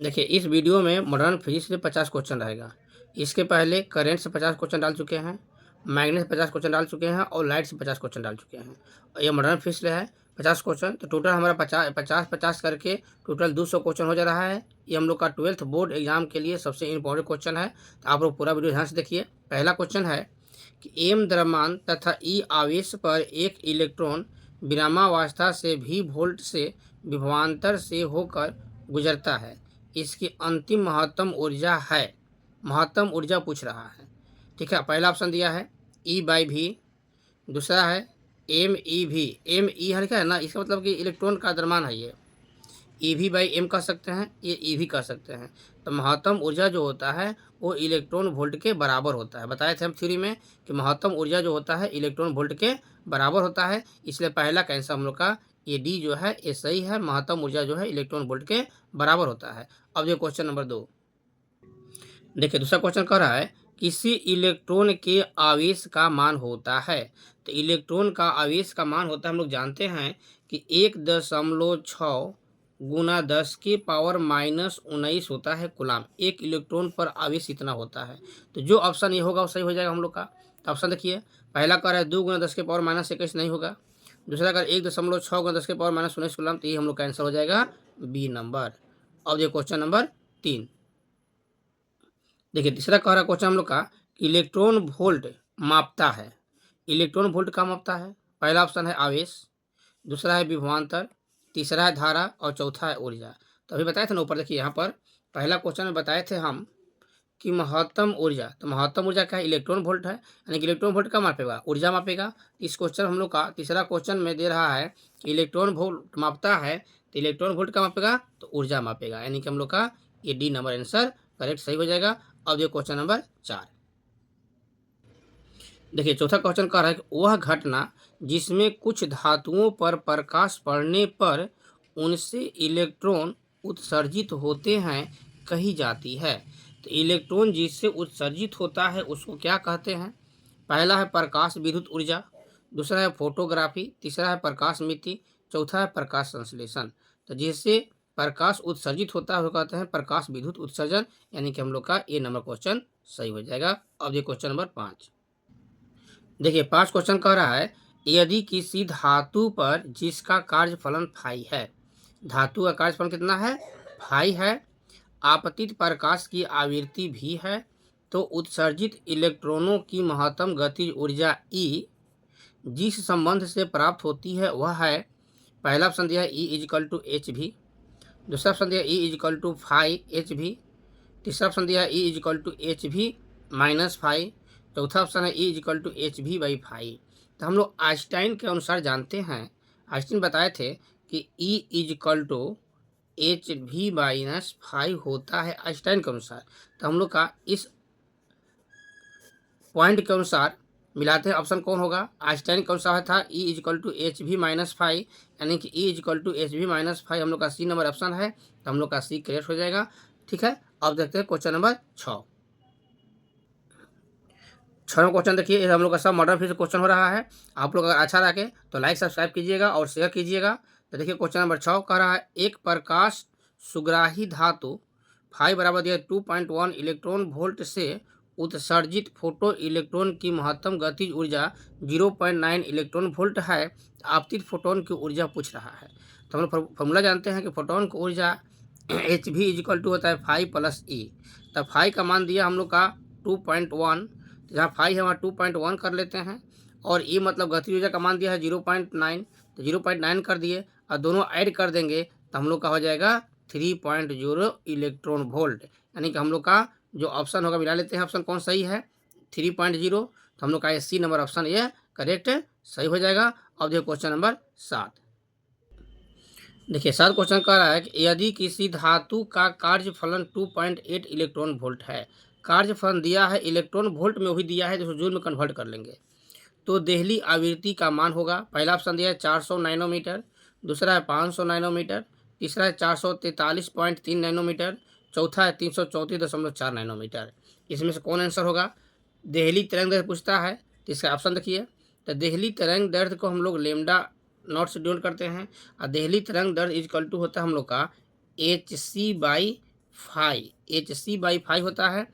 देखिए, इस वीडियो में मॉडर्न फिजिक्स से 50 क्वेश्चन रहेगा। इसके पहले करंट से 50 क्वेश्चन डाल चुके हैं, मैग्नेट से 50 क्वेश्चन डाल चुके हैं और लाइट से 50 क्वेश्चन डाल चुके हैं। और ये मॉडर्न फिजिक्स से है 50 क्वेश्चन, तो टोटल हमारा 50-50 करके टोटल 200 क्वेश्चन हो जा रहा है। ये हम लोग का 12th बोर्ड एग्जाम के लिए सबसे इंपॉर्टेंट क्वेश्चन है, तो आप लोग पूरा वीडियो ध्यान से देखिए। पहला क्वेश्चन है कि एम द्रव्यमान तथा ई आवेश पर एक इलेक्ट्रॉन विरामावस्था से भी वोल्ट से विभवांतर से होकर गुजरता है। इसकी अंतिम महत्तम ऊर्जा है। महत्तम ऊर्जा पूछ रहा है। ठीक है, पहला ऑप्शन दिया है E/v, दूसरा है MeV। Me है क्या है ना, इसका मतलब कि इलेक्ट्रॉन का द्रव्यमान है ये। EV/m कह सकते हैं, ये EV कह सकते हैं। तो महत्तम ऊर्जा जो होता है वो इलेक्ट्रॉन वोल्ट के बराबर होता है। बताए थे हम थ्योरी में कि महत्तम ऊर्जा जो होता है इलेक्ट्रॉन वोल्ट के बराबर होता है, इसलिए पहला का आंसर हम लोग का ये डी जो है ये सही है। महत्तम ऊर्जा जो है इलेक्ट्रॉन वोल्ट के बराबर होता है। अब जो क्वेश्चन नंबर 2 देखिए, दूसरा क्वेश्चन कह रहा है किसी इलेक्ट्रॉन के आवेश का मान होता है। तो इलेक्ट्रॉन का आवेश का मान होता है, हम लोग जानते हैं कि 1.6 गुना 10 की पावर -19 होता है कूलाम। एक इलेक्ट्रॉन पर आवेश इतना होता है। तो जो ऑप्शन ये होगा वो सही हो जाएगा हम लोग का। तो ऑप्शन देखिए, पहला कह रहा है 2 गुना 10 के पावर -21 नहीं होगा। दूसरा कह 1.6 गुना 10 के पावर -19 कूलाम, तो ये हम लोग का आंसर हो जाएगा बी नंबर। अब ये क्वेश्चन नंबर 3 देखिए, तीसरा कह रहा क्वेश्चन हम लोग का इलेक्ट्रॉन वोल्ट मापता है। इलेक्ट्रॉन वोल्ट का मापता है। पहला ऑप्शन है आवेश, दूसरा है विभवांतर, तीसरा है धारा और चौथा है ऊर्जा। तो अभी बताए थे ना ऊपर, देखिए यहाँ पर पहला क्वेश्चन में बताए थे हम कि महत्तम ऊर्जा, तो महत्तम ऊर्जा क्या है, इलेक्ट्रॉन वोल्ट है, यानी कि इलेक्ट्रॉन वोल्ट का मापेगा, ऊर्जा मापेगा। इस क्वेश्चन हम लोग का तीसरा क्वेश्चन में दे रहा है कि इलेक्ट्रॉन वोल्ट मापता है, तो इलेक्ट्रॉन वोल्ट का मापेगा तो ऊर्जा मापेगा, यानी कि हम लोग का ये डी नंबर आंसर करेक्ट सही हो जाएगा। अब ये क्वेश्चन नंबर 4 देखिए, चौथा क्वेश्चन कह रहा है कि वह घटना जिसमें कुछ धातुओं पर प्रकाश पड़ने पर उनसे इलेक्ट्रॉन उत्सर्जित होते हैं कही जाती है। तो इलेक्ट्रॉन जिससे उत्सर्जित होता है उसको क्या कहते हैं। पहला है प्रकाश विद्युत ऊर्जा, दूसरा है फोटोग्राफी, तीसरा है प्रकाश मिति, चौथा है प्रकाश संश्लेषण। तो जिससे प्रकाश उत्सर्जित होता है वो कहते हैं प्रकाश विद्युत उत्सर्जन, यानी कि हम लोग का ए नंबर क्वेश्चन सही हो जाएगा। अब ये क्वेश्चन नंबर 5 देखिए, 5 क्वेश्चन कह रहा है यदि किसी धातु पर जिसका कार्यफलन फाई है, धातु का कार्यफलन कितना है, फाई है, आपतित प्रकाश की आवृत्ति भी है, तो उत्सर्जित इलेक्ट्रॉनों की महत्तम गतिज ऊर्जा ई जिस संबंध से प्राप्त होती है वह है, पहला ऑप्शन दिया है E = Hv, दूसरा ऑप्शन दिया E = तीसरा ऑप्शन दिया है E = Hv-, चौथा ऑप्शन है E = Hv/φ। तो हम लोग आइंस्टाइन के अनुसार जानते हैं, आइंस्टाइन बताए थे कि E = Hv-φ होता है आइंस्टाइन के अनुसार। तो हम लोग का इस पॉइंट के अनुसार मिलाते हैं, ऑप्शन कौन होगा, आइंस्टाइन के अनुसार था E = Hv-φ, यानी कि E = Hv-φ हम लोग का सी नंबर ऑप्शन है, तो हम लोग का सी करेक्ट हो जाएगा। ठीक है, अब देखते हैं क्वेश्चन नंबर 6। 6वां क्वेश्चन देखिए, ये हम लोग का सब मॉडर्न फिजिक्स क्वेश्चन हो रहा है। आप लोग अगर अच्छा लगे तो लाइक सब्सक्राइब कीजिएगा और शेयर कीजिएगा। तो देखिए क्वेश्चन नंबर 6 कह रहा है एक प्रकाश सुग्राही धातु फाई बराबर दिया 2.1 इलेक्ट्रॉन वोल्ट से उत्सर्जित फोटो इलेक्ट्रॉन की महत्तम गतिज ऊर्जा 0.9 इलेक्ट्रॉन वोल्ट है। आपतित फोटोन की ऊर्जा पूछ रहा है। तो हम लोग फॉर्मूला जानते हैं कि फोटोन की ऊर्जा Hv = होता है फाई प्लस ई। तब फाई का मान दिया हम लोग का 2.1, जहाँ फाई है वहाँ 2.1 कर लेते हैं, और ई मतलब गतिज ऊर्जा का मान दिया है 0.9, तो 0.9 कर दिए और दोनों ऐड कर देंगे तो हम लोग का हो जाएगा 3.0 इलेक्ट्रॉन वोल्ट, यानी कि हम लोग का जो ऑप्शन होगा मिला लेते हैं, ऑप्शन कौन सही है 3.0, तो हम लोग का सी नंबर ऑप्शन ये करेक्ट सही हो जाएगा। अब देखिए क्वेश्चन नंबर 7 देखिए, 7 क्वेश्चन कह रहा है कि यदि किसी धातु का कार्यफलन 2.8 इलेक्ट्रॉन वोल्ट है, कार्यफलन दिया है इलेक्ट्रॉन वोल्ट में, वही दिया है जो जूल में कन्वर्ट कर लेंगे, तो देहली आवृत्ति का मान होगा। पहला ऑप्शन दिया है 400 नैनोमीटर, दूसरा है 500 नैनोमीटर, तीसरा है 443.3 नैनोमीटर, चौथा है 334.4 नैनोमीटर। इसमें से कौन आंसर होगा। देहली तरंग दैर्ध्य पूछता है, तो इसका ऑप्शन देखिए, तो देहली तरंग दैर्ध्य को हम लोग लेमडा नॉट से डिनोट करते हैं, और देहली तरंग दैर्ध्य इक्वल टू होता है हम लोग का Hc/φ फाई, hc/फाई होता है।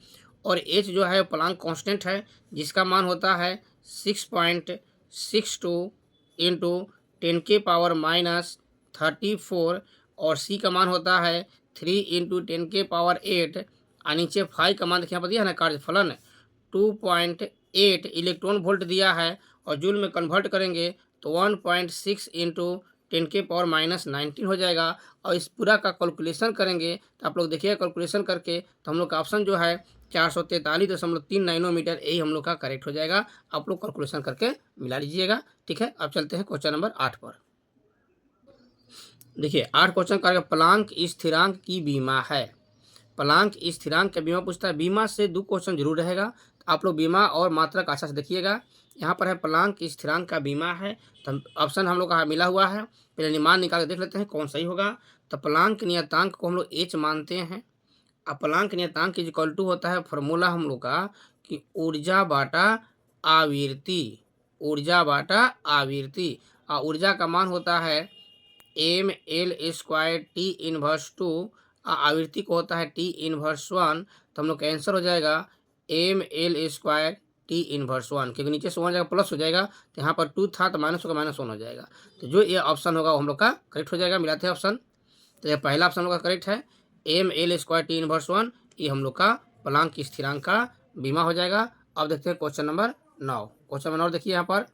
और h जो है प्लांक कांस्टेंट है, जिसका मान होता है 6.62 इंटू 10⁻34। और c का मान होता है 3 इंटू 10⁸ और नीचे फाई का मान देखिए यहाँ पर दिया है ना, कार्यफलन 2.8 इलेक्ट्रॉन वोल्ट दिया है। और जूल में कन्वर्ट करेंगे तो 1.6 इंटू 10⁻19 हो जाएगा। और इस पूरा का कैलकुलेशन करेंगे तो आप लोग देखिए कैलकुलेशन करके, तो हम लोग का ऑप्शन जो है 443.3 नैनोमीटर, यही हम लोग का करेक्ट हो जाएगा। आप लोग कैलकुलेशन करके मिला लीजिएगा। ठीक है, अब चलते हैं क्वेश्चन नंबर 8 पर। देखिए 8 क्वेश्चन का प्लांक स्थिरांक की बीमा है। प्लांक स्थिरांक का बीमा पूछता है। बीमा से 2 क्वेश्चन जरूर रहेगा, तो आप लोग बीमा और मात्रा का अच्छा से देखिएगा। यहाँ पर है प्लांक स्थिरांक का बीमा है, तो ऑप्शन हम लोग का मिला हुआ है। पहले अनुमान निकाल के देख लेते हैं कौन सही होगा। तो प्लांक नियतांक को हम लोग एच मानते हैं। अब प्लांक नियतांक इक्वल टू होता है फॉर्मूला हम लोग का कि ऊर्जा बाटा आवृत्ति, ऊर्जा बाटा आवृत्ति। और ऊर्जा का मान होता है ml² T−2, आवृत्ति को होता है T−1। तो हम लोग का आंसर हो जाएगा ml² T−1, क्योंकि नीचे से 1 जाएगा प्लस हो जाएगा, तो यहाँ पर 2 था तो माइनस होगा, -1 हो जाएगा। तो जो ये ऑप्शन होगा वो हम लोग का करेक्ट हो जाएगा। मिलाते हैं ऑप्शन, तो ये पहला ऑप्शन हम लोग का करेक्ट है, ml² T−1, ये हम लोग का प्लांक स्थिरांक का बीमा हो जाएगा। अब देखते हैं क्वेश्चन नंबर 9। क्वेश्चन नंबर 9 देखिए, यहाँ पर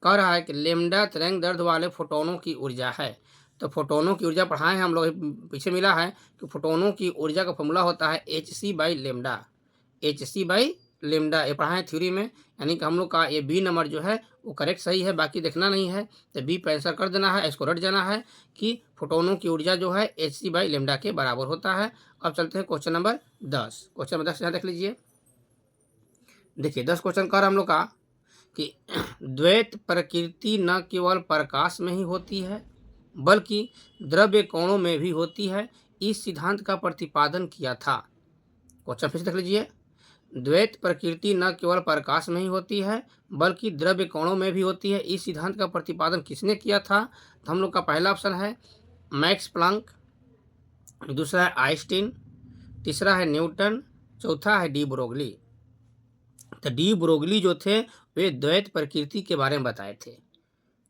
कह रहा है कि लेमडा तरंग दैर्ध्य वाले फोटोनों की ऊर्जा है। तो फोटोनों की ऊर्जा पढ़ाए हैं हम लोग, पीछे मिला है कि फोटोनों की ऊर्जा का फॉर्मूला होता है hc/λ, hc/λ, ये पढ़ाए हैं थ्योरी में। यानी कि हम लोग का ये बी नंबर जो है वो करेक्ट सही है, बाकी देखना नहीं है, तो बी पे आंसर कर देना है। इसको रट जाना है कि फोटोनों की ऊर्जा जो है hc/λ के बराबर होता है। अब चलते हैं क्वेश्चन नंबर 10। क्वेश्चन नंबर 10 यहाँ देख लीजिए। देखिए 10 क्वेश्चन कर हम लोग का कि द्वैत प्रकृति न केवल प्रकाश में ही होती है बल्कि द्रव्य कोणों में भी होती है, इस सिद्धांत का प्रतिपादन किया था। क्वेश्चन फिर से देख लीजिए। द्वैत प्रकृति न केवल प्रकाश में ही होती है बल्कि द्रव्य कोणों में भी होती है, इस सिद्धांत का प्रतिपादन किसने किया था। तो हम लोग का पहला ऑप्शन है मैक्स प्लांक, दूसरा है आइंस्टीन, तीसरा है न्यूटन, चौथा है डी ब्रोगली। तो डी ब्रोगली जो थे वे द्वैत प्रकृति के बारे में बताए थे।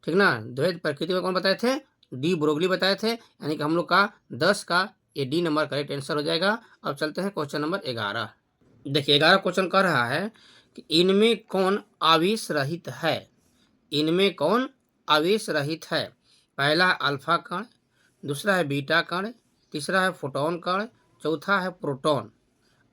ठीक ना, द्वैत प्रकृति में कौन बताए थे, डी ब्रोगली बताए थे। यानी कि हम लोग का 10 का ये डी नंबर करेक्ट आंसर हो जाएगा। अब चलते हैं क्वेश्चन नंबर 11। देखिए 11 क्वेश्चन कह रहा है कि इनमें कौन आवेश रहित है। इनमें कौन आवेश रहित है। पहला है अल्फा कण, दूसरा है बीटा कण, तीसरा है फोटोन कण, चौथा है प्रोटॉन।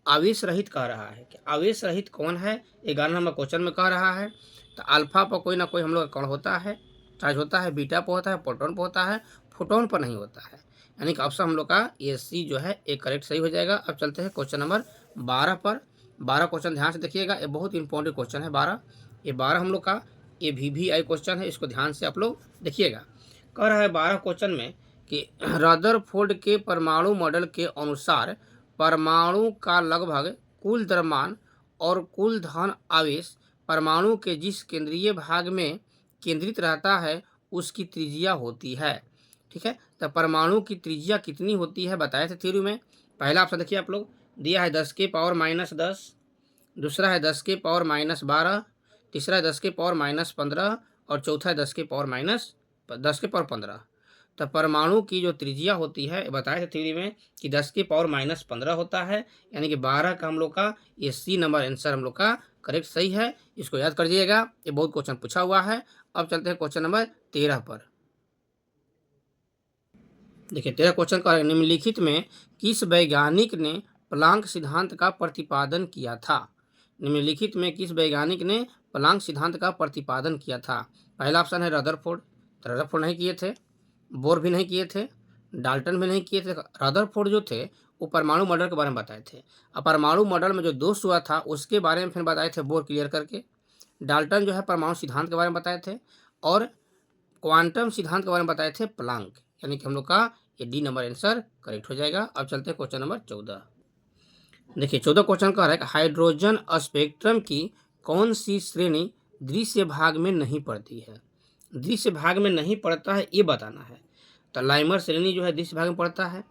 आवेश रहित कह रहा है कि आवेश रहित कौन है, 11 नंबर क्वेश्चन में कह रहा है। तो अल्फा पर कोई ना कोई हम लोग का कण होता है, चार्ज होता है, बीटा पर होता है, प्रोटॉन पर होता है, फोटोन पर नहीं होता है। यानी कि ऑप्शन हम लोग का ये सी जो है एक करेक्ट सही हो जाएगा। अब चलते हैं क्वेश्चन नंबर 12 पर। 12 क्वेश्चन ध्यान से देखिएगा, ये बहुत इंपॉर्टेंट क्वेश्चन है 12। ये 12 हम लोग का ये VVI क्वेश्चन है, इसको ध्यान से आप लोग देखिएगा। कह रहा है 12 क्वेश्चन में कि रदरफोर्ड के परमाणु मॉडल के अनुसार परमाणु का लगभग कुल द्रव्यमान और कुल धन आवेश परमाणु के जिस केंद्रीय भाग में केंद्रित रहता है उसकी त्रिज्या होती है। ठीक है, तो परमाणु की त्रिज्या कितनी होती है बताए थे थ्योरी में। पहला ऑप्शन देखिए आप लोग, दिया है 10⁻−10, दूसरा है 10⁻−12, तीसरा है 10⁻−15 और चौथा है 10⁻15। तो परमाणु की जो त्रिज्या होती है बताए थे थ्योरी में कि 10⁻15 होता है। यानी कि 12 का हम लोग का ये सी नंबर आंसर हम लोग का करेक्ट सही है, इसको याद कर लीजिएगा, ये बहुत क्वेश्चन पूछा हुआ है। अब चलते हैं क्वेश्चन नंबर 13 पर। देखिए 13 क्वेश्चन का निम्नलिखित में किस वैज्ञानिक ने प्लांक सिद्धांत का प्रतिपादन किया था। निम्नलिखित में किस वैज्ञानिक ने प्लांक सिद्धांत का प्रतिपादन किया था। पहला ऑप्शन है रदरफोर्ड, तो रदरफोर्ड नहीं किए थे, बोर भी नहीं किए थे, डाल्टन भी नहीं किए थे। रदरफोर्ड जो थे वो परमाणु मॉडल के बारे में बताए थे, और परमाणु मॉडल में जो दोष हुआ था उसके बारे में फिर बताए थे बोर क्लियर करके। डाल्टन जो है परमाणु सिद्धांत के बारे में बताए थे, और क्वांटम सिद्धांत के बारे में बताए थे प्लांक। यानी कि हम लोग का ये डी नंबर आंसर करेक्ट हो जाएगा। अब चलते हैं क्वेश्चन नंबर 14। देखिए 14 क्वेश्चन कह रहा है कि हाइड्रोजन स्पेक्ट्रम की कौन सी श्रेणी दृश्य भाग में नहीं पड़ती है। दृश्य भाग में नहीं पड़ता है ये बताना है। तो लाइमर श्रेणी जो है दृश्य भाग में पड़ता है,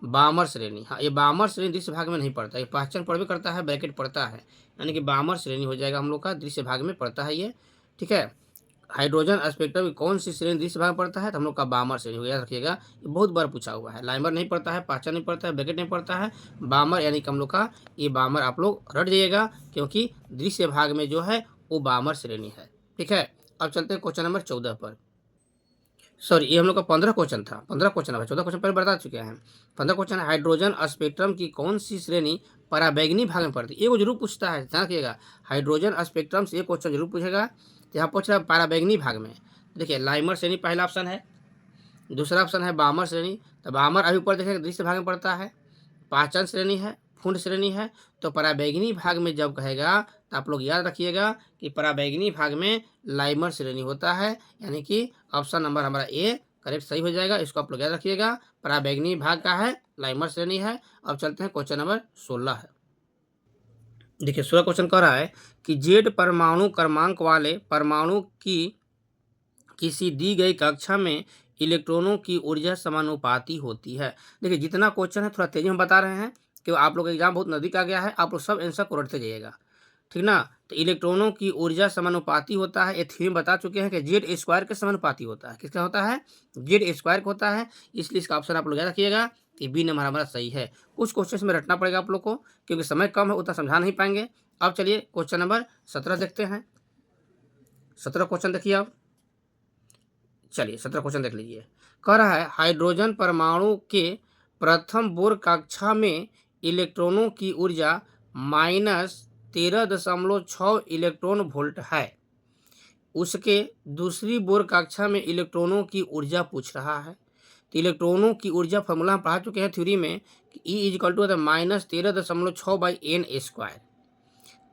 बामर श्रेणी, हाँ ये बामर श्रेणी दृश्य भाग में नहीं पड़ता, ये पहचान पड़ भी करता है, ब्रैकेट पड़ता है, यानी कि बामर श्रेणी हो जाएगा हम लोग का, दृश्य भाग में पड़ता है ये। ठीक है, हाइड्रोजन स्पेक्ट्रम की कौन सी श्रेणी दृश्य भाग में पड़ता है, तो हम लोग का बामर श्रेणी हो, याद रखिएगा, ये बहुत बार पूछा हुआ है। लाइमर नहीं पड़ता है, पहचान नहीं पड़ता है, ब्रैकेट नहीं पड़ता है, बामर यानी कि हम लोग का ये बामर आप लोग रट जाइएगा, क्योंकि दृश्य भाग में जो है वो बामर श्रेणी है। ठीक है, अब चलते हैं क्वेश्चन नंबर 14 पर। सॉरी, ये हम लोग का 15 क्वेश्चन था, 15 क्वेश्चन है, 14 क्वेश्चन पहले बता चुके हैं। 15 क्वेश्चन है, हाइड्रोजन स्पेक्ट्रम की कौन सी श्रेणी पराबैंगनी भाग में पड़ती है, ये वो जरूर पूछता है, ध्यान रखिएगा। हाइड्रोजन स्पेक्ट्रम से एक क्वेश्चन जरूर पूछेगा, तो यहाँ पूछ रहा है पराबैंगनी भाग में। देखिए लाइमर श्रेणी पहला ऑप्शन है, दूसरा ऑप्शन है बामर श्रेणी, तो बामर अभी ऊपर देखेंगे दृश्य भाग में पड़ता है, पाचन श्रेणी है, फुंड श्रेणी है, तो पराबैंगनी भाग में जब कहेगा तो आप लोग याद रखिएगा कि पराबैंगनी भाग में लाइमर श्रेणी होता है, यानी कि ऑप्शन नंबर हमारा ए करेक्ट सही हो जाएगा, इसको आप लोग याद रखिएगा, पराबैंगनी भाग का है, लाइमर श्रेणी है। अब चलते हैं क्वेश्चन नंबर 16 है। देखिए 16 क्वेश्चन कह रहा है कि जेड परमाणु क्रमांक वाले परमाणु की किसी दी गई कक्षा में इलेक्ट्रॉनों की ऊर्जा समानुपाती होती है। देखिए जितना क्वेश्चन है थोड़ा तेजी में बता रहे हैं, कि आप लोग का एग्जाम बहुत नज़दीक आ गया है, आप लोग सब आंसर को रटते जाइएगा, ठीक ना। तो इलेक्ट्रॉनों की ऊर्जा समानुपाती होता है, ये थ्योरी में बता चुके हैं कि जेड स्क्वायर के समानुपाती होता है, किसका होता है, जेड स्क्वायर का होता है, इसलिए इसका ऑप्शन आप लोग याद रखिएगा कि बी नंबर हमारा सही है। कुछ क्वेश्चन में रटना पड़ेगा आप लोग को, क्योंकि समय कम है, उतना समझा नहीं पाएंगे। अब चलिए क्वेश्चन नंबर 17 देखते हैं। 17 क्वेश्चन देखिए आप, चलिए 17 क्वेश्चन देख लीजिए। कह रहा है हाइड्रोजन परमाणु के प्रथम बोर कक्षा में इलेक्ट्रॉनों की ऊर्जा -13.6 इलेक्ट्रॉन वोल्ट है, उसके दूसरी बोर कक्षा में इलेक्ट्रॉनों की ऊर्जा पूछ रहा है। तो इलेक्ट्रॉनों की ऊर्जा फॉर्मूला हम पढ़ा चुके हैं थ्योरी में कि E is equal to -13.6/n²,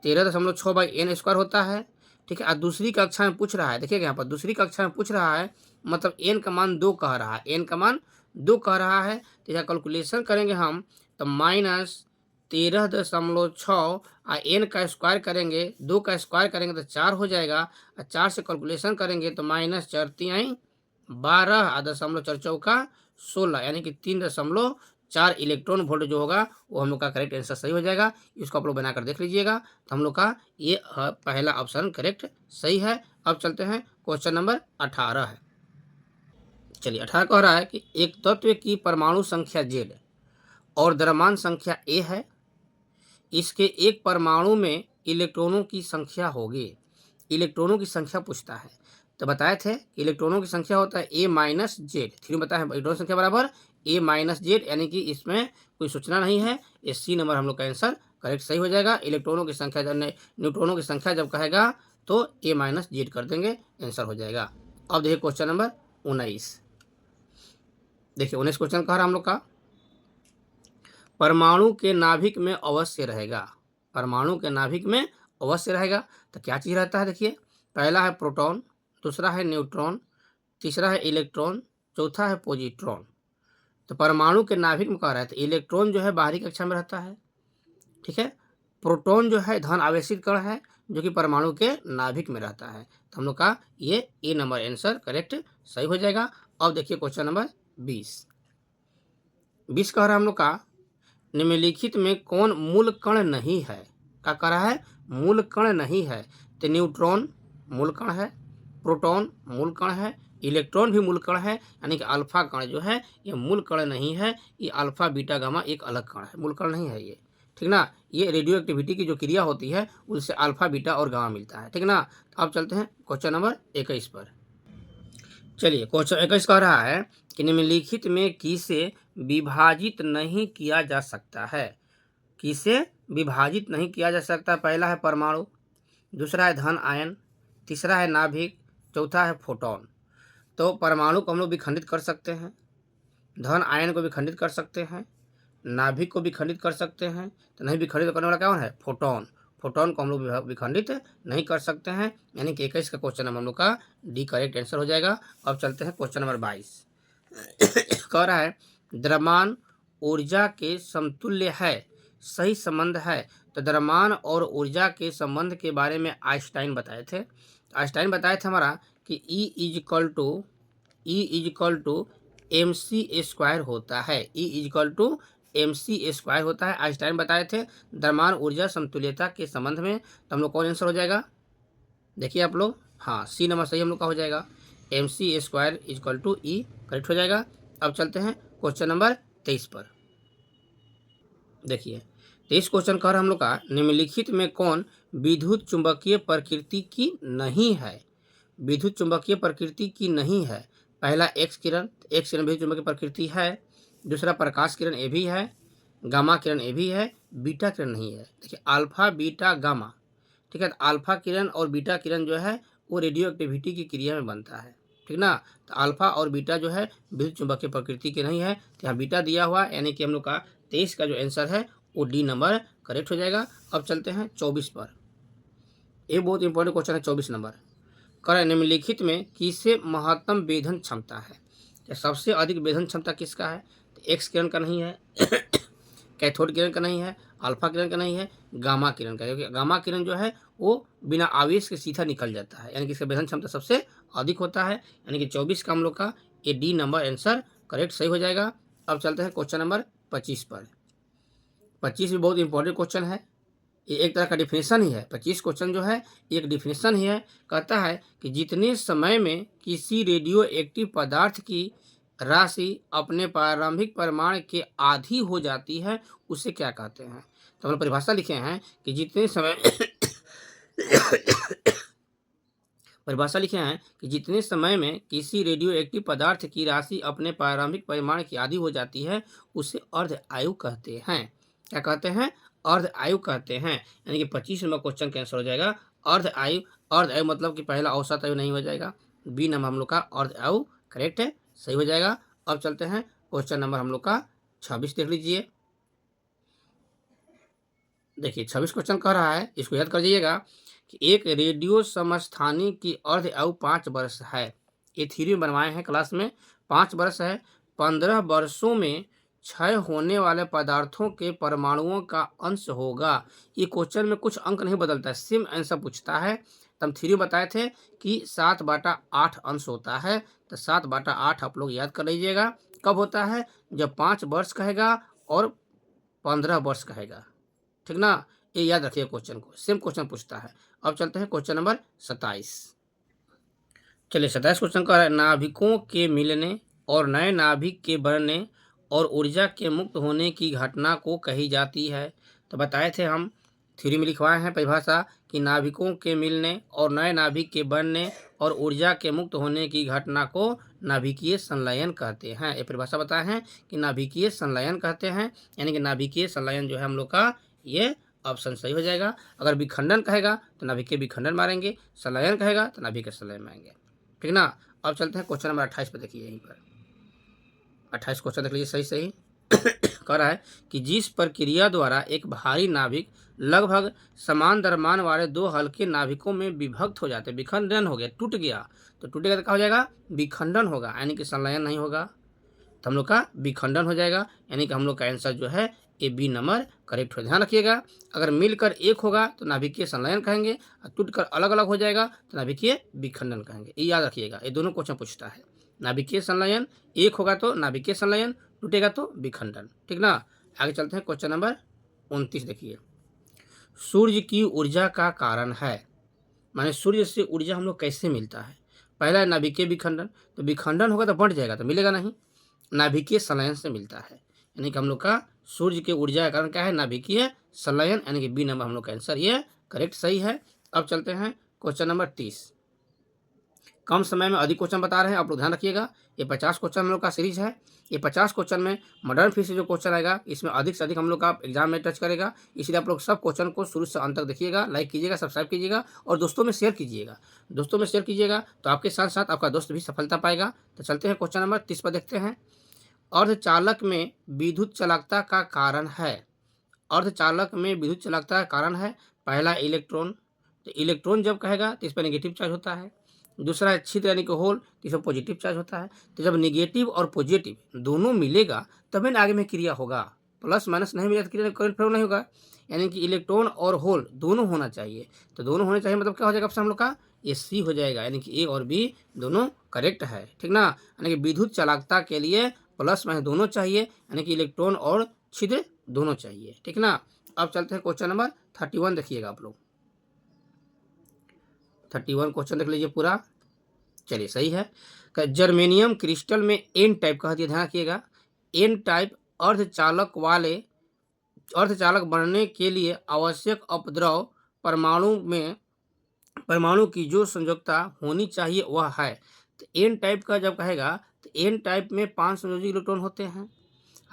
13.6/n² होता है। ठीक है, और दूसरी कक्षा में पूछ रहा है, देखिएगा यहाँ पर दूसरी कक्षा में पूछ रहा है, मतलब n का मान 2 कह रहा है, n का मान 2 कह रहा है, तो यहाँ कैलकुलेशन करेंगे हम तो -13.6 और n का स्क्वायर करेंगे, 2 का स्क्वायर करेंगे तो 4 हो जाएगा, और 4 से कैलकुलेशन करेंगे तो -4×3=12 और 0.4×4=16, यानी कि 3.4 इलेक्ट्रॉन वोल्ट जो होगा वो हम लोग का करेक्ट आंसर सही हो जाएगा। इसको आप लोग बनाकर देख लीजिएगा, तो हम लोग का ये पहला ऑप्शन करेक्ट सही है। अब चलते हैं क्वेश्चन नंबर 18 है। चलिए 18 कह रहा है कि एक तत्व की परमाणु संख्या Z और द्रव्यमान संख्या A है, इसके एक परमाणु में इलेक्ट्रॉनों की संख्या होगी। इलेक्ट्रॉनों की संख्या पूछता है, तो बताए थे इलेक्ट्रॉनों की संख्या होता है A-Z, थ्योरी बताया है, इलेक्ट्रॉन संख्या बराबर A-Z, यानी कि इसमें कोई सूचना नहीं है, ये सी नंबर हम लोग का आंसर करेक्ट सही हो जाएगा। इलेक्ट्रॉनों की संख्या जब न्यूट्रॉनों की संख्या जब कहेगा तो A-Z कर देंगे, आंसर हो जाएगा। अब देखिए क्वेश्चन नंबर 19। देखिए 19 क्वेश्चन कह रहा हम लोग का परमाणु के नाभिक में अवश्य रहेगा, परमाणु के नाभिक में अवश्य रहेगा, तो क्या चीज़ रहता है, देखिए पहला है प्रोटॉन, दूसरा है न्यूट्रॉन, तीसरा है इलेक्ट्रॉन, चौथा है पॉजिट्रॉन। तो परमाणु के नाभिक में कह रहा है तो इलेक्ट्रॉन जो है बाहरी कक्षा में रहता है, ठीक है, प्रोटॉन जो है धन आवेशित कण है जो कि परमाणु के नाभिक में रहता है, तो हम लोग का ये ए नंबर आंसर करेक्ट सही हो जाएगा। अब देखिए क्वेश्चन नंबर 20 कह रहा है हम लोग का निम्नलिखित में कौन मूल कण नहीं है, क्या कह रहा है, मूल कण नहीं है। तो न्यूट्रॉन मूल कण है, प्रोटॉन मूल कण है, इलेक्ट्रॉन भी मूल कण है, यानी कि अल्फा कण जो है ये मूल कण नहीं है, ये अल्फा बीटा गामा एक अलग कण है, मूल कण नहीं है ये, ठीक ना। ये रेडियो एक्टिविटी की जो क्रिया होती है उससे अल्फा बीटा और गामा मिलता है, ठीक ना। तो अब चलते हैं क्वेश्चन नंबर 21 पर। चलिए क्वेश्चन 21 कह रहा है कि निम्नलिखित में किसे विभाजित नहीं किया जा सकता है, किसे विभाजित नहीं किया जा सकता। पहला है परमाणु, दूसरा है धन आयन, तीसरा है नाभिक, चौथा है फोटोन। तो परमाणु को हम लोग भी खंडित कर सकते हैं, धन आयन को भी खंडित कर सकते हैं, नाभिक को भी खंडित कर सकते हैं, तो नहीं भी खंडित करने वाला कौन है, फोटोन। फोटोन को हम लोग विखंडित नहीं कर सकते हैं, यानी कि 21 का क्वेश्चन हम लोग का डी करेक्ट आंसर हो जाएगा। अब चलते हैं क्वेश्चन नंबर 22 कह रहा है द्रव्यमान ऊर्जा के समतुल्य है, सही संबंध है। तो द्रव्यमान और ऊर्जा के संबंध के बारे में आइंस्टाइन बताए थे, आइंस्टाइन बताए थे हमारा कि E इजिकल टू mc² होता है। E इक्वल टू mc² होता है। आइंस्टाइन बताए थे द्रव्यमान ऊर्जा समतुल्यता के संबंध में। तो हम लोग कौन आंसर हो जाएगा, देखिए आप लोग, हाँ सी नंबर सही हम लोग का हो जाएगा। mc² equal to E correct हो जाएगा। अब चलते हैं क्वेश्चन नंबर 23 पर। देखिए 23 क्वेश्चन कह रहा हम लोग का, निम्नलिखित में कौन विद्युत चुंबकीय प्रकृति की नहीं है। विद्युत चुंबकीय प्रकृति की नहीं है। पहला एक्स किरण, एक्स किरण विद्युत चुंबकीय प्रकृति है। दूसरा प्रकाश किरण, ये भी है। गामा किरण, ये भी है। बीटा किरण नहीं है। देखिए अल्फा बीटा गामा, ठीक है। तो अल्फा किरण और बीटा किरण जो है वो रेडियो एक्टिविटी की क्रिया में बनता है, ठीक ना। तो अल्फा और बीटा जो है विद्युत चुंबकीय प्रकृति के नहीं है। तो यहाँ बीटा दिया हुआ, यानी कि हम लोग का 23 का जो आंसर है वो डी नंबर करेक्ट हो जाएगा। अब चलते हैं 24 पर। ये बहुत इंपॉर्टेंट क्वेश्चन है 24 नंबर। कर निम्नलिखित में किसे महत्तम वेधन क्षमता है। या सबसे अधिक वेधन क्षमता किसका है। तो एक्स किरण का नहीं है, कैथोड किरण का नहीं है, अल्फा किरण का नहीं है, गामा किरण का। क्योंकि गामा किरण जो है वो बिना आवेश के सीधा निकल जाता है, यानी कि इसका वेधन क्षमता सबसे अधिक होता है। यानी कि 24 का हम लोग का ये डी नंबर आंसर करेक्ट सही हो जाएगा। अब चलते हैं क्वेश्चन नंबर 25 पर। 25 भी बहुत इंपॉर्टेंट क्वेश्चन है। ये एक तरह का डिफिनेशन ही है। 25 क्वेश्चन जो है एक डिफिनेशन ही है। कहता है कि जितने समय में किसी रेडियो एक्टिव पदार्थ की राशि अपने प्रारंभिक परिमाण के आधी हो जाती है उसे क्या कहते हैं। तो हमने परिभाषा लिखे हैं कि जितने समय परिभाषा लिखे हैं कि जितने समय में किसी रेडियो एक्टिव पदार्थ की राशि अपने प्रारंभिक परिमाण की आधी हो जाती है उसे अर्ध आयु कहते हैं। क्या कहते हैं, अर्ध आयु कहते हैं। यानी कि 25 नंबर क्वेश्चन का आंसर हो जाएगा अर्ध आयु। अर्ध आयु मतलब कि पहला औसत आयु नहीं हो जाएगा। बी नंबर हम लोग का अर्ध आयु करेक्ट है, सही हो जाएगा। अब चलते हैं क्वेश्चन नंबर हम लोग का 26 देख लीजिए। देखिए 26 क्वेश्चन कह रहा है, इसको याद कर जाइएगा कि एक रेडियो समस्थानी की अर्ध आयु 5 वर्ष है। ये थ्योरी बनवाए हैं क्लास में, 5 वर्ष है। 15 वर्षों में क्षय होने वाले पदार्थों के परमाणुओं का अंश होगा। ये क्वेश्चन में कुछ अंक नहीं बदलता है, सेम आंसर पूछता है। तो हम थ्योरी बताए थे कि 7/8 अंश होता है। तो 7/8 आप लोग याद कर लीजिएगा। कब होता है, जब 5 वर्ष कहेगा और 15 वर्ष कहेगा, ठीक ना। ये याद रखिए क्वेश्चन को, सेम क्वेश्चन पूछता है। अब चलते हैं क्वेश्चन नंबर 27। चलिए 27 क्वेश्चन का है, नाभिकों के मिलने और नए नाभिक के बनने और ऊर्जा के मुक्त होने की घटना को कही जाती है। तो बताए थे हम, थ्योरी में लिखवाए हैं परिभाषा कि नाभिकों के मिलने और नए नाभिक के बनने और ऊर्जा के मुक्त होने की घटना को नाभिकीय संलयन कहते हैं। ये परिभाषा बताए हैं कि नाभिकीय संलयन कहते हैं। यानी कि नाभिकीय संलयन जो है हम लोग का ये ऑप्शन सही हो जाएगा। अगर विखंडन कहेगा तो नाभिकीय विखंडन मारेंगे, संलयन कहेगा तो नाभिकीय संलयन मारेंगे, ठीक ना। अब चलते हैं क्वेश्चन नंबर 28 पर। देखिए यहीं पर 28 क्वेश्चन देख लीजिए, सही सही कह रहा है कि जिस प्रक्रिया द्वारा एक भारी नाभिक लगभग समान द्रव्यमान वाले दो हल्के नाभिकों में विभक्त हो जाते, विखंडन हो गया, टूट गया, तो टूटेगा तो क्या हो जाएगा, विखंडन होगा, यानी कि संलयन नहीं होगा। तो हम लोग का विखंडन हो जाएगा। यानी कि हम लोग का आंसर जो है ए बी नंबर करेक्ट हो। ध्यान रखिएगा, अगर मिलकर एक होगा तो नाभिकीय संलयन कहेंगे, और टूटकर अलग अलग हो जाएगा तो नाभिकीय विखंडन कहेंगे। ये याद रखिएगा, ये दोनों क्वेश्चन पूछता है। नाभिकीय संलयन, एक होगा तो नाभिकीय संलयन, टूटेगा तो विखंडन, ठीक ना। आगे चलते हैं क्वेश्चन नंबर 29। देखिए सूर्य की ऊर्जा का कारण है, माने सूर्य से ऊर्जा हम लोग कैसे मिलता है। पहला है नाभिकीय विखंडन, तो विखंडन होगा तो बढ़ जाएगा तो मिलेगा नहीं। नाभिकीय संलयन से मिलता है, यानी कि हम लोग का सूर्य के ऊर्जा का कारण क्या है, नाभिकीय संलयन, यानी कि बी नंबर हम लोग का आंसर ये करेक्ट सही है। अब चलते हैं क्वेश्चन नंबर 30। कम समय में अधिक क्वेश्चन बता रहे हैं, आप लोग ध्यान रखिएगा। ये 50 क्वेश्चन हम लोग का सीरीज है। ये 50 क्वेश्चन में मॉडर्न फिजिक्स से जो क्वेश्चन आएगा इसमें अधिक से अधिक हम लोग का एग्जाम में टच करेगा। इसलिए आप लोग सब क्वेश्चन को शुरू से अंत तक देखिएगा, लाइक कीजिएगा, सब्सक्राइब कीजिएगा और दोस्तों में शेयर कीजिएगा। दोस्तों में शेयर कीजिएगा तो आपके साथ साथ आपका दोस्त भी सफलता पाएगा। तो चलते हैं क्वेश्चन नंबर 30 पर देखते हैं। अर्धचालक में विद्युत चालकता का कारण है। अर्धचालक में विद्युत चालकता का कारण है, पहला इलेक्ट्रॉन, तो इलेक्ट्रॉन जब कहेगा तो इस पर नेगेटिव चार्ज होता है। दूसरा है छिद्र यानी कि होल, तो इस पर पॉजिटिव चार्ज होता है। तो जब नेगेटिव और पॉजिटिव दोनों मिलेगा तभी ना आगे में क्रिया होगा। प्लस माइनस नहीं मिलेगा तो क्रिया करंट फ्लो नहीं होगा। यानी कि इलेक्ट्रॉन और होल दोनों होना चाहिए। तो दोनों होने चाहिए मतलब क्या हो जाएगा ऑप्शन हम लोग का ये सी हो जाएगा, यानी कि ए और बी दोनों करेक्ट है, ठीक ना। यानी कि विद्युत चालकता के लिए प्लस माइनस दोनों चाहिए, यानी कि इलेक्ट्रॉन और छिद्र दोनों चाहिए, ठीक ना। अब चलते हैं क्वेश्चन नंबर 31, देखिएगा आप लोग 31 क्वेश्चन देख लीजिए पूरा। चलिए सही है। जर्मेनियम क्रिस्टल में एन टाइप कहा दिया, ध्यान रखिएगा। एन टाइप अर्धचालक बनने के लिए आवश्यक अपद्रव परमाणु की जो संयोजकता होनी चाहिए वह है। तो एन टाइप का जब कहेगा तो एन टाइप में 5 संयोजी इलेक्ट्रॉन होते हैं,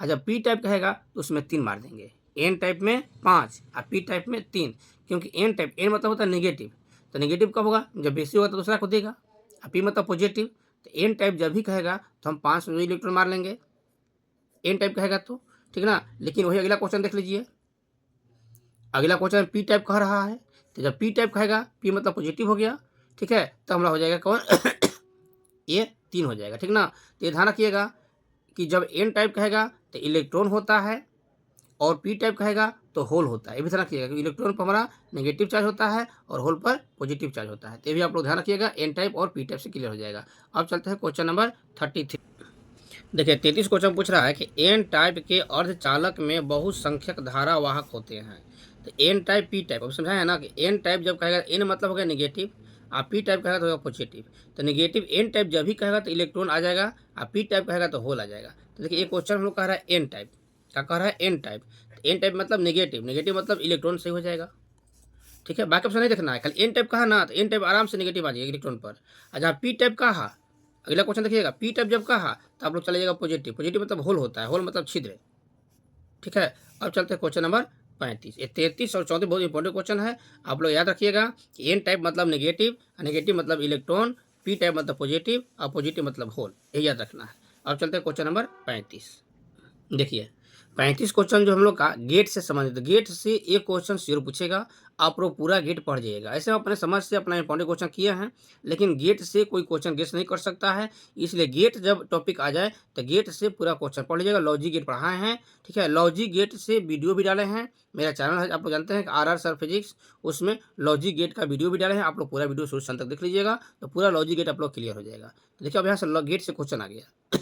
और जब पी टाइप कहेगा तो उसमें 3 मार देंगे। एन टाइप में 5 और पी टाइप में 3, क्योंकि एन टाइप, एन मतलब होता है नेगेटिव, तो नेगेटिव कब होगा, जब बेसी होगा तो दूसरा को देगा, और पी मतलब पॉजिटिव। तो एन टाइप जब भी कहेगा तो हम 5 संयोजी इलेक्ट्रॉन मार लेंगे, एन टाइप कहेगा तो, ठीक ना। लेकिन वही अगला क्वेश्चन देख लीजिए, अगला क्वेश्चन पी टाइप कह रहा है, तो जब पी टाइप कहेगा, पी मतलब पॉजिटिव हो गया, ठीक है, तो हमारा हो जाएगा कौन ये 3 हो जाएगा, ठीक ना। तो ये ध्यान रखिएगा कि जब एन टाइप कहेगा तो इलेक्ट्रॉन होता है, और पी टाइप कहेगा तो होल होता है। ये भी ध्यान रखिएगा कि इलेक्ट्रॉन पर हमारा नेगेटिव चार्ज होता है और होल पर पॉजिटिव चार्ज होता है। तो ये भी आप लोग ध्यान रखिएगा, एन टाइप और पी टाइप से क्लियर हो जाएगा। अब चलते हैं क्वेश्चन नंबर 33। देखिए 33 क्वेश्चन पूछ रहा है कि एन टाइप के अर्धचालक में बहुसंख्यक धारावाहक होते हैं। तो एन टाइप पी टाइप, अब समझाया है ना कि एन टाइप जब कहेगा, एन मतलब हो गया नेगेटिव, और पी टाइप कहेगा तो होगा पॉजिटिव। तो नेगेटिव एन टाइप जब भी कहेगा तो इलेक्ट्रॉन आ जाएगा, और पी टाइप कहेगा तो होल आ जाएगा। तो देखिए ये क्वेश्चन हम लोग कह रहा है एन टाइप, क्या कह रहा है एन टाइप। एन टाइप मतलब नेगेटिव, नेगेटिव मतलब इलेक्ट्रॉन सही हो जाएगा, ठीक है। बाकी ऑप्शन नहीं देखना है, खाली एन टाइप कहा ना तो एन टाइप आराम से नेगेटिव आ जाएगा इलेक्ट्रॉन पर। और जहाँ पी टाइप कहा, अगला क्वेश्चन देखिएगा, पी टाइप जब कहा तो आप लोग चले जाएगा पॉजिटिव, पॉजिटिव मतलब होल होता है, होल मतलब छिद्र, ठीक है। अब चलते हैं क्वेश्चन नंबर 35। ये 33 और 34 बहुत इंपॉर्टेंट क्वेश्चन है, आप लोग याद रखिएगा कि एन टाइप मतलब नेगेटिव, नेगेटिव मतलब इलेक्ट्रॉन, पी टाइप मतलब पॉजिटिव, और पॉजिटिव मतलब होल, ये याद रखना है। अब चलते हैं क्वेश्चन नंबर 35। देखिए 35 क्वेश्चन जो हम लोग का गेट से संबंधित, गेट से एक क्वेश्चन जरूर पूछेगा, आप लोग पूरा गेट पढ़ जाइएगा। ऐसे हम अपने समझ से अपना इंपॉर्टेंट क्वेश्चन किए हैं, लेकिन गेट से कोई क्वेश्चन गेस नहीं कर सकता है, इसलिए गेट जब टॉपिक आ जाए तो गेट से पूरा क्वेश्चन पढ़ लीजिएगा। लॉजिक गेट पढ़ाए हैं, ठीक है, लॉजिक गेट से वीडियो भी डाले हैं, मेरा चैनल है आप लोग जानते हैं आर सर फिजिक्स, उसमें लॉजिक गेट का वीडियो भी डाले हैं, आप लोग पूरा वीडियो शुरू से अंत तक देख लीजिएगा, तो पूरा लॉजिक गेट आप लोग क्लियर हो जाएगा। तो देखिए अब यहाँ से गेट से क्वेश्चन आ गया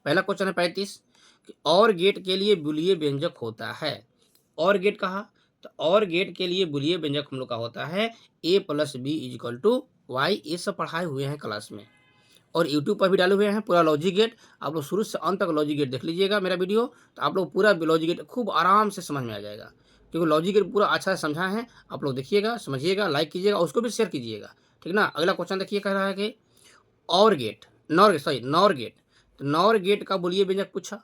पहला क्वेश्चन है 35 कि और गेट के लिए बुलिये व्यंजक होता है। और गेट कहा तो और गेट के लिए बुलिये व्यंजक हम लोग का होता है a plus B is equal to Y. ये सब पढ़ाए हुए हैं क्लास में, और यूट्यूब पर भी डाले हुए हैं पूरा लॉजिक गेट। आप लोग शुरू से अंत तक लॉजिक गेट देख लीजिएगा मेरा वीडियो, तो आप लोग पूरा लॉजिक गेट खूब आराम से समझ में आ जाएगा, क्योंकि लॉजिक गेट पूरा अच्छा से समझा है। आप लोग देखिएगा, समझिएगा, लाइक कीजिएगा, उसको भी शेयर कीजिएगा, ठीक ना। अगला क्वेश्चन देखिए, कह रहा है कि और गेट, नॉर गेट, तो नॉर गेट का बुलिये व्यंजक पूछा।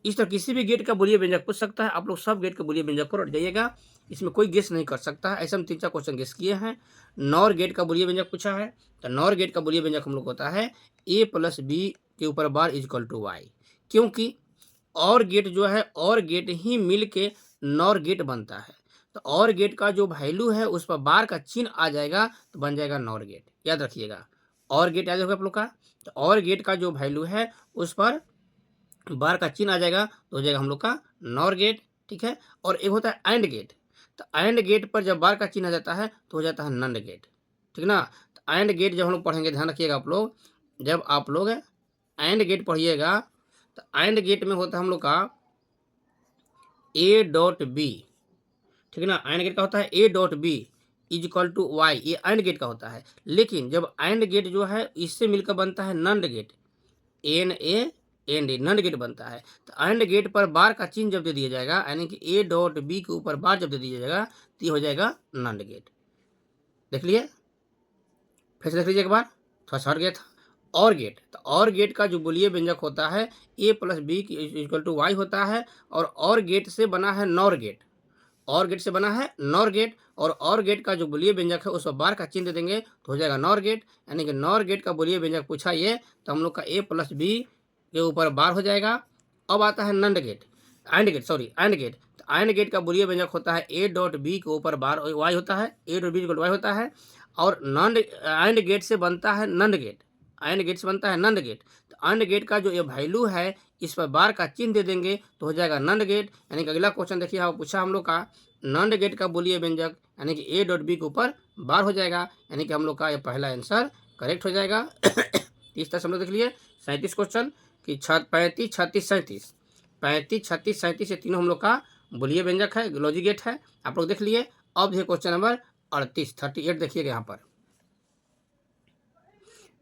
इस तरह किसी भी गेट का बुलिये व्यंजक पूछ सकता है, आप लोग सब गेट का बुलिये व्यंजक को रट जाइएगा, इसमें कोई गेस नहीं कर सकता है। ऐसे हम 3-4 क्वेश्चन गेस किए हैं। नॉर गेट का बुलिये व्यंजक पूछा है, तो नॉर गेट का बुलिये व्यंजक हम लोग होता है a प्लस बी के ऊपर बार इजकल टू वाई, क्योंकि और गेट जो है, और गेट ही मिल के नॉर गेट बनता है। तो और गेट का जो वैल्यू है उस पर बार का चिन्ह आ जाएगा तो बन जाएगा नॉर गेट, याद रखिएगा। और गेट याद होगा आप लोग का, तो और गेट का जो वैल्यू है उस पर बार का चिन्ह आ जाएगा तो हो जाएगा हम लोग का नॉर गेट, ठीक है। और एक होता है एंड गेट, तो एंड गेट पर जब बार का चिन्ह आ जाता है तो हो जाता है नंड गेट, ठीक ना। तो एंड गेट जब हम लोग पढ़ेंगे, ध्यान रखिएगा आप लोग, जब आप लोग एंड गेट पढ़िएगा तो एंड गेट में होता है हम लोग का ए डॉट बी, ठीक है ना। एंड गेट का होता है A dot B is equal to Y, ये एंड गेट का होता है। लेकिन जब एंड गेट जो है इससे मिलकर बनता है NAND gate, N A AND NAND gate बनता है। तो एंड गेट पर बार का चिन्ह जब दे दिया जाएगा, यानी कि ए डॉट बी के ऊपर बार जब दे दिया जाएगा तो ये हो जाएगा नंड गेट। देख लिए, फिर से देख लीजिए एक बार, थोड़ा सा हट गया था। और गेट, तो और गेट का जो बुलिये व्यंजक होता है a plus B equal to Y होता है, और गेट से बना है नॉर गेट, और गेट से बना है नॉर गेट, और गेट का जो बुलिये व्यंजक है उस पर बार का चिन्ह दे देंगे तो हो जाएगा नॉर गेट। यानी कि नॉर गेट का बुलिये व्यंजक पूछा ये, तो हम लोग का a प्लस बी के ऊपर बार हो जाएगा। अब आता है NAND gate, AND gate, sorry AND gate, तो एंड गेट का बुलिये व्यंजक होता है ए डॉट बी के ऊपर बार वाई होता है, A dot B equal Y होता है। और नंड एंड गेट से बनता है नंड गेट, एंड गेट से बनता है नंड गेट। तो एंड गेट का जो ये वैल्यू है इस पर बार का चिन्ह दे देंगे तो हो जाएगा नंड गेट। यानी कि अगला क्वेश्चन देखिए आप पूछा हम लोग का नंड गेट का बोलिए व्यंजक, यानी कि ए डॉट बी के ऊपर बार हो जाएगा, यानी कि हम लोग का ये पहला आंसर करेक्ट हो जाएगा। इस तरह से हम लोग देख लिए 37 क्वेश्चन कि 35, 36, 37, 35, 36, 37 ये तीनों हम लोग का बोलिए व्यंजक है, लॉजिक गेट है, आप लोग देख लिए। अब देखिए क्वेश्चन नंबर 38 देखिएगा यहाँ पर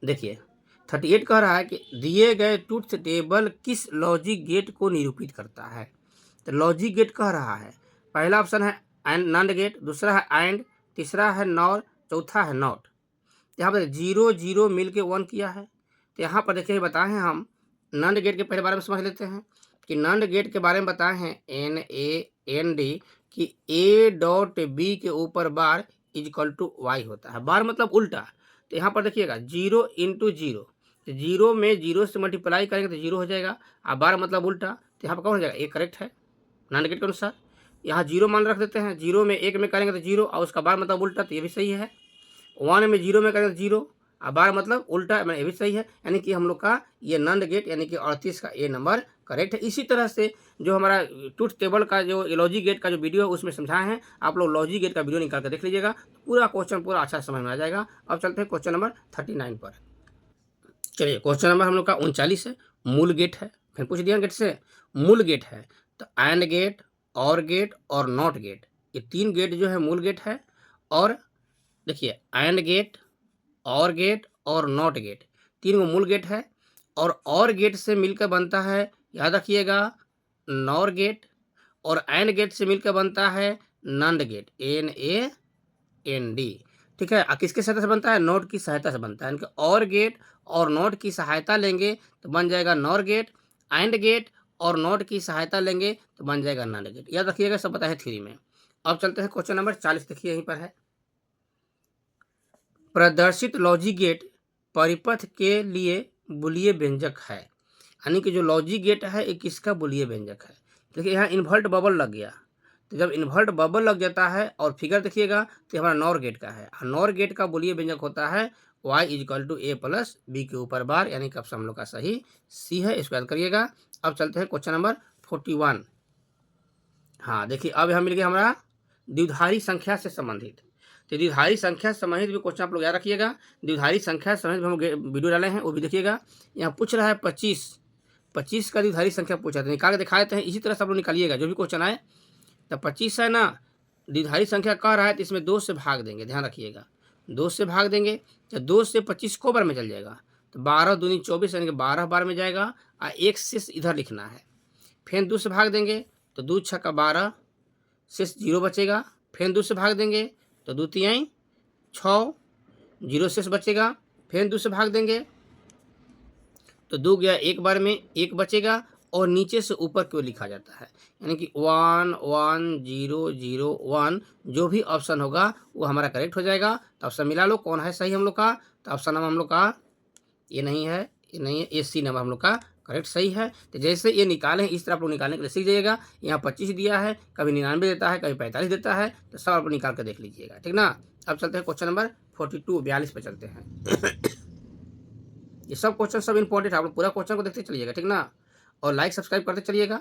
देखिए 38 कह रहा है कि दिए गए ट्रूथ टेबल किस लॉजिक गेट को निरूपित करता है। तो लॉजिक गेट कह रहा है, पहला ऑप्शन है एंड नंड गेट, दूसरा है एंड, तीसरा है नॉर, चौथा है नॉट। यहाँ पर 0 0 मिल के 1 किया है। तो यहाँ पर देखिए बताए हैं हम नंड गेट के पहले बारे में समझ लेते हैं कि नंड गेट के बारे में बताए हैं NAND कि A डॉट B के ऊपर bar is equal to Y होता है। बार मतलब उल्टा। तो यहाँ पर देखिएगा 0 इंटू 0, तो 0 में 0 से मल्टीप्लाई करेंगे तो 0 हो जाएगा, और बार मतलब उल्टा, तो यहाँ पर कौन हो जाएगा, ये करेक्ट है नंड गेट के अनुसार। यहाँ 0 मान रख देते हैं, 0 में 1 में करेंगे तो 0, और उसका बार मतलब उल्टा, तो ये भी सही है। 1 में 0 में करेंगे तो 0, और बार मतलब उल्टा, मैं ये भी सही है। यानी कि हम लोग का ये नंड गेट यानी कि 38 का ए नंबर करेक्ट है। इसी तरह से जो हमारा ट्रूथ टेबल का जो लॉजिक गेट का जो वीडियो है उसमें समझाए हैं, आप लोग लॉजिक गेट का वीडियो निकाल कर देख लीजिएगा, पूरा क्वेश्चन पूरा अच्छा समझ में आ जाएगा। अब चलते हैं क्वेश्चन नंबर 39 पर। चलिए क्वेश्चन नंबर हम लोग का 39 है, मूल गेट है। फिर पूछ दिया गेट से, मूल गेट है तो एंड गेट, और गेट और नॉट गेट, ये 3 गेट जो है मूल गेट है। और देखिए एंड गेट, और गेट और नॉट गेट, 3 गो मूल गेट है। और गेट से मिलकर बनता है, याद रखिएगा, नॉर गेट, और एंड गेट से मिलकर बनता है नंड गेट, NAND। ठीक है, किसके सहायता से बनता है, नॉट की सहायता से बनता है। यानी कि और गेट और नॉट की सहायता लेंगे तो बन जाएगा नॉर गेट, एंड गेट और नॉट की सहायता लेंगे तो बन जाएगा नंड गेट। याद रखिएगा, सब बताया थ्योरी में। अब चलते हैं क्वेश्चन नंबर 40, देखिए यहीं पर है, प्रदर्शित लॉजिक गेट परिपथ के लिए बुलिये व्यंजक है। यानी कि जो लॉजिक गेट है ये किसका बुलिये व्यंजक है। देखिए यहाँ इन्वर्ट बबल लग गया, तो जब इन्वर्ट बबल लग जाता है और फिगर देखिएगा तो हमारा नॉर गेट का है, और नॉर गेट का बुलिये व्यंजक होता है y is equal to A plus B के ऊपर बार, यानी कि ऑप्शन हम लोग का सही C है, इसको याद करिएगा। अब चलते हैं क्वेश्चन नंबर 41। हाँ देखिए अब यहाँ मिल गया हमारा द्विधारी संख्या से संबंधित। तो द्विधारी संख्या से संबंधित भी क्वेश्चन आप लोग याद रखिएगा। द्विधारी संख्या से संबंधित हम वीडियो डाले हैं, वो भी देखिएगा। यहाँ पूछ रहा है 25 का द्विधारी संख्या पूछा था, निकाल के दिखा देते हैं। इसी तरह से आप लोग निकालिएगा जो भी क्वेश्चन आए। तो 25 है ना, द्विधारी संख्या कह रहा है तो इसमें 2 से भाग देंगे, ध्यान रखिएगा 2 से भाग देंगे। तो 2 से 25 को बार में चल जाएगा, तो 12 दूनी 24 यानी कि 12 बार में जाएगा, और 1 शेष इधर लिखना है। फिर 2 से भाग देंगे तो 2 छक्का 12, शेष 0 बचेगा। फिर 2 से भाग देंगे तो 2 तिहाई 6, 0 शेष बचेगा। फिर 2 से भाग देंगे तो 2 गया 1 बार में, 1 बचेगा, और नीचे से ऊपर क्यों लिखा जाता है, यानी कि 1 1 0 0 1, जो भी ऑप्शन होगा वो हमारा करेक्ट हो जाएगा। तो ऑप्शन मिला लो कौन है सही हम लोग का। तो ऑप्शन नंबर हम लोग का ये नहीं है, ये नहीं है, ये C नंबर हम लोग का करेक्ट सही है। तो जैसे ये निकालें इस तरह आप लोग निकालने के लिए सीख जाइएगा। यहाँ 25 दिया है, कभी 99 देता है, कभी 45 देता है, तो सब आप निकाल कर देख लीजिएगा, ठीक ना। अब चलते हैं क्वेश्चन नंबर 42 पे चलते हैं। ये सब क्वेश्चन सब इंपॉर्टेंट है, आप लोग पूरा क्वेश्चन को देखते चलिएगा, ठीक ना, और लाइक सब्सक्राइब करते चलिएगा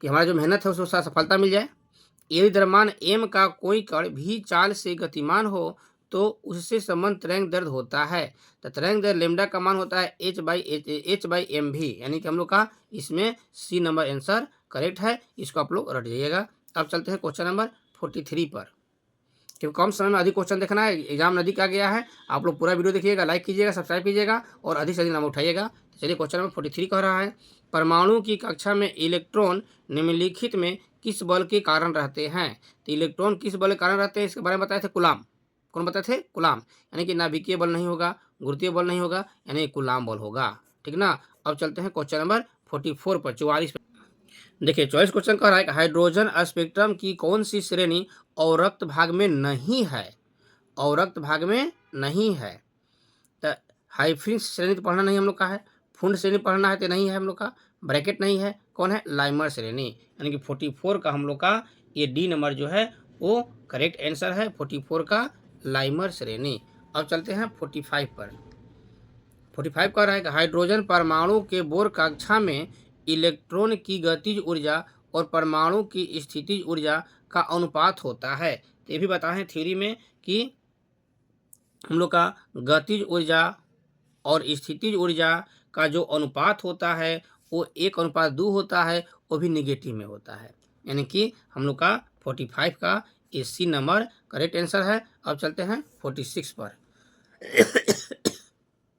कि हमारा जो मेहनत है उसको साथ सफलता मिल जाए। यदि द्रव्यमान M का कोई कण भी चाल से गतिमान हो तो उससे संबंध तरंग दैर्ध्य होता है। तो तरंग दैर्ध्य लेमडा का मान होता है H/m_v, यानी कि हम लोग का इसमें C नंबर आंसर करेक्ट है, इसको आप लोग रट जाइएगा। अब चलते हैं क्वेश्चन नंबर 43 पर, क्योंकि कम समय में अधिक क्वेश्चन देखना है, एग्जाम नज़दीक आ गया है। आप लोग पूरा वीडियो देखिएगा, लाइक कीजिएगा, सब्सक्राइब कीजिएगा, और अधिक से अधिक नाम उठाइएगा। चलिए क्वेश्चन नंबर 43 कह रहा है, परमाणु की कक्षा में इलेक्ट्रॉन निम्नलिखित में किस बल के कारण रहते हैं। तो इलेक्ट्रॉन किस बल के कारण रहते हैं, इसके बारे में बताए थे कूलाम। कौन बताए थे, कूलाम, यानी कि नाभिकीय बल नहीं होगा, गुरुत्वीय बल नहीं होगा, यानी कूलाम बल होगा, ठीक ना। अब चलते हैं क्वेश्चन नंबर 44 पर, 44। देखिए 24 क्वेश्चन कह रहा है कि हाइड्रोजन स्पेक्ट्रम की कौन सी श्रेणी अवरक्त भाग में नहीं है, अवरक्त भाग में नहीं है। तो हाइफिन्स श्रेणी तो पढ़ना नहीं हम लोग का है, फुंड श्रेणी पढ़ना है तो नहीं है हम लोग का, ब्रैकेट नहीं है, कौन है, लाइमर श्रेणी, यानी कि 44 का हम लोग का ये डी नंबर जो है वो करेक्ट आंसर है, 44 का लाइमर श्रेणी। अब चलते हैं 45 पर। 45 कह रहा है कि हाइड्रोजन परमाणु के बोर कक्षा में इलेक्ट्रॉन की गतिज ऊर्जा और परमाणु की स्थितिज ऊर्जा का अनुपात होता है। तो ये भी बताएं थ्योरी में कि हम लोग का गतिज ऊर्जा और स्थितिज ऊर्जा का जो अनुपात होता है वो 1:2 होता है, वो भी निगेटिव में होता है। यानी कि हम लोग का 45 का ये सी नंबर करेक्ट आंसर है। अब चलते हैं 46 पर।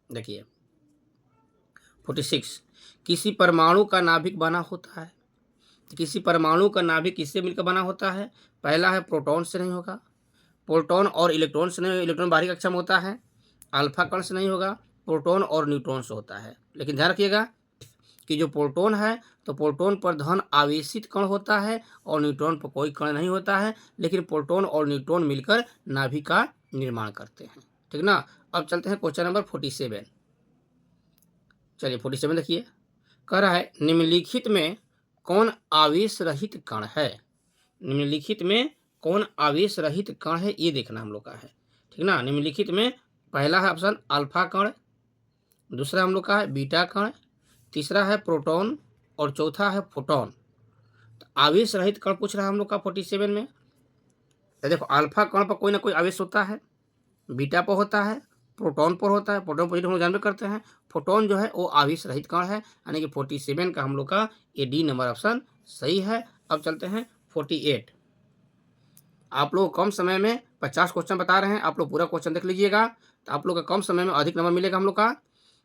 देखिए 46, किसी परमाणु का नाभिक बना होता है। किसी परमाणु का नाभिक किससे मिलकर बना होता है? पहला है प्रोटॉन से नहीं होगा, प्रोटॉन और इलेक्ट्रॉन से नहीं, इलेक्ट्रॉन बाहरी कक्षा में होता है। अल्फा कण से नहीं होगा, प्रोटॉन और न्यूट्रॉन से होता है। लेकिन ध्यान रखिएगा कि जो प्रोटॉन है तो प्रोटॉन पर धन आवेशित कण होता है और न्यूट्रॉन पर कोई कण नहीं होता है, लेकिन प्रोटॉन और न्यूट्रॉन मिलकर नाभिक का निर्माण करते हैं। ठीक ना। अब चलते हैं क्वेश्चन नंबर 47। चलिए 47 देखिए, कह रहा है निम्नलिखित में कौन आवेश रहित कण है? निम्नलिखित में कौन आवेश रहित कण है, ये देखना हम लोग का है। ठीक ना। निम्नलिखित में पहला है ऑप्शन अल्फा कण, दूसरा हम लोग का है बीटा कण, तीसरा है प्रोटॉन और चौथा है फोटॉन। तो आवेश रहित कण पूछ रहा है हम लोग का 47 में। तो देखो अल्फा कण पर कोई ना कोई आवेश होता है, बीटा पर होता है, प्रोटॉन पर होता है। प्रोटॉन पॉजिटिव हम लोग जानते करते हैं। फोटॉन जो है वो आवेश रहित कण है, यानी कि 47 का हम लोग का ये डी नंबर ऑप्शन सही है। अब चलते हैं 48। आप लोग कम समय में 50 क्वेश्चन बता रहे हैं, आप लोग पूरा क्वेश्चन देख लीजिएगा तो आप लोग का कम समय में अधिक नंबर मिलेगा हम लोग का।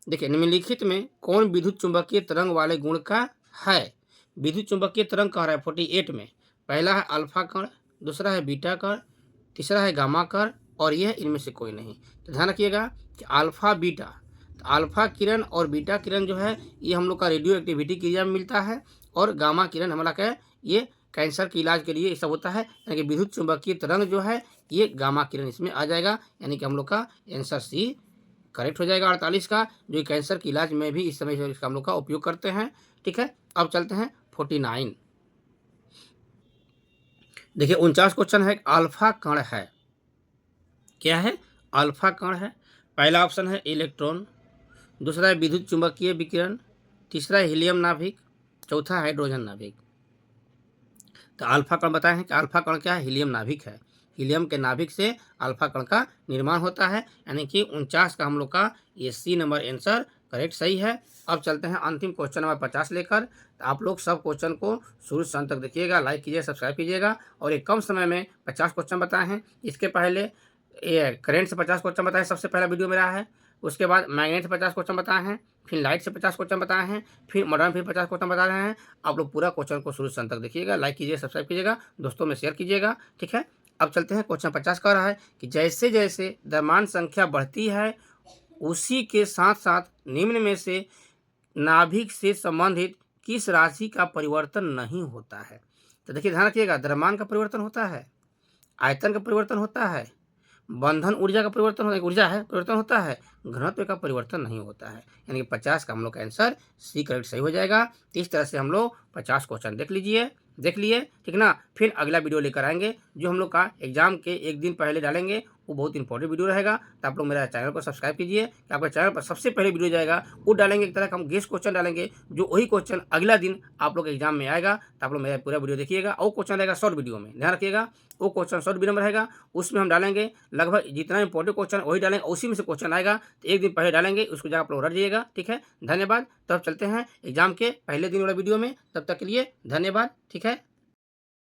देखिए निम्नलिखित में कौन विद्युत चुंबकीय तरंग वाले गुण का है? विद्युत चुंबकीय तरंग कह रहा है 48 में। पहला है अल्फा कण, दूसरा है बीटा कण, तीसरा है गामा कण और यह इनमें से कोई नहीं। तो ध्यान रखिएगा कि अल्फा बीटा, तो अल्फा किरण और बीटा किरण जो है ये हम लोग का रेडियो एक्टिविटी क्रिया में मिलता है, और गामा किरण हमारा क्या है, ये कैंसर के इलाज के लिए ये सब होता है। यानी कि विद्युत चुंबकीय तरंग जो है ये गामा किरण इसमें आ जाएगा, यानी कि हम लोग का आंसर सी करेक्ट हो जाएगा 48 का, जो कैंसर के इलाज में भी इस समय इसका हम लोग का उपयोग करते हैं। ठीक है। अब चलते हैं 49। देखिए 49 क्वेश्चन है, अल्फा कण है। क्या है? अल्फा कण है। पहला ऑप्शन है इलेक्ट्रॉन, दूसरा है विद्युत चुंबकीय विकिरण, तीसरा है हीलियम नाभिक, चौथा हाइड्रोजन नाभिक। तो अल्फा कण बताए हैं कि अल्फा कण क्या है? हीलियम नाभिक है। हीलियम के नाभिक से अल्फा कण का निर्माण होता है, यानी कि 49 का हम लोग का ये सी नंबर आंसर करेक्ट सही है। अब चलते हैं अंतिम क्वेश्चन नंबर 50 लेकर। तो आप लोग सब क्वेश्चन को शुरू से अंत तक देखिएगा, लाइक कीजिए, सब्सक्राइब कीजिएगा। और एक कम समय में 50 क्वेश्चन बताए हैं। इसके पहले ये करेंट से 50 क्वेश्चन बताए, सबसे पहला वीडियो मेरा है। उसके बाद मैग्नेट से 50 क्वेश्चन बताए हैं, फिर लाइट से 50 क्वेश्चन बताए हैं, फिर मॉडर्न फिर 50 क्वेश्चन बता रहे हैं। आप लोग पूरा क्वेश्चन को शुरू से अंत तक देखिएगा, लाइक कीजिए, सब्सक्राइब कीजिएगा, दोस्तों में शेयर कीजिएगा। ठीक है। अब चलते हैं क्वेश्चन 50 कह रहा है कि जैसे जैसे द्रव्यमान संख्या बढ़ती है उसी के साथ साथ निम्न में से नाभिक से संबंधित किस राशि का परिवर्तन नहीं होता है? तो देखिए ध्यान रखिएगा, द्रव्यमान का परिवर्तन होता है, आयतन का परिवर्तन होता है, बंधन ऊर्जा का परिवर्तन होता है, ऊर्जा है परिवर्तन होता है, घनत्व का परिवर्तन नहीं होता है। यानी कि 50 का हम लोग का आंसर सी करेक्ट सही हो जाएगा। तो इस तरह से हम लोग 50 क्वेश्चन देख लिए। ठीक ना। फिर अगला वीडियो लेकर आएंगे जो हम लोग का एग्जाम के एक दिन पहले डालेंगे, वो बहुत इंपॉर्टेंट वीडियो रहेगा। तो आप लोग मेरा चैनल को सब्सक्राइब कीजिए कि आपका चैनल पर सबसे पहले वीडियो जाएगा, वो डालेंगे। एक तरह का हम गेस्ट क्वेश्चन डालेंगे, जो वही क्वेश्चन अगला दिन आप लोग एग्जाम में आएगा। तो आप लोग मेरा पूरा वीडियो देखिएगा। वो क्वेश्चन रहेगा शॉर्ट वीडियो में, ध्यान रखिएगा, वो क्वेश्चन शॉर्ट वीडियो में रहेगा। उसमें हम डालेंगे लगभग जितना इंपॉर्टेंट क्वेश्चन वही डालेंगे, उसी में से क्वेश्चन आएगा तो एक दिन पहले डालेंगे, उसको जगह आप लोग रट जाइएगा। ठीक है। धन्यवाद। तब चलते हैं एग्जाम के पहले दिन वाला वीडियो में, तब तक के लिए धन्यवाद। ठीक है।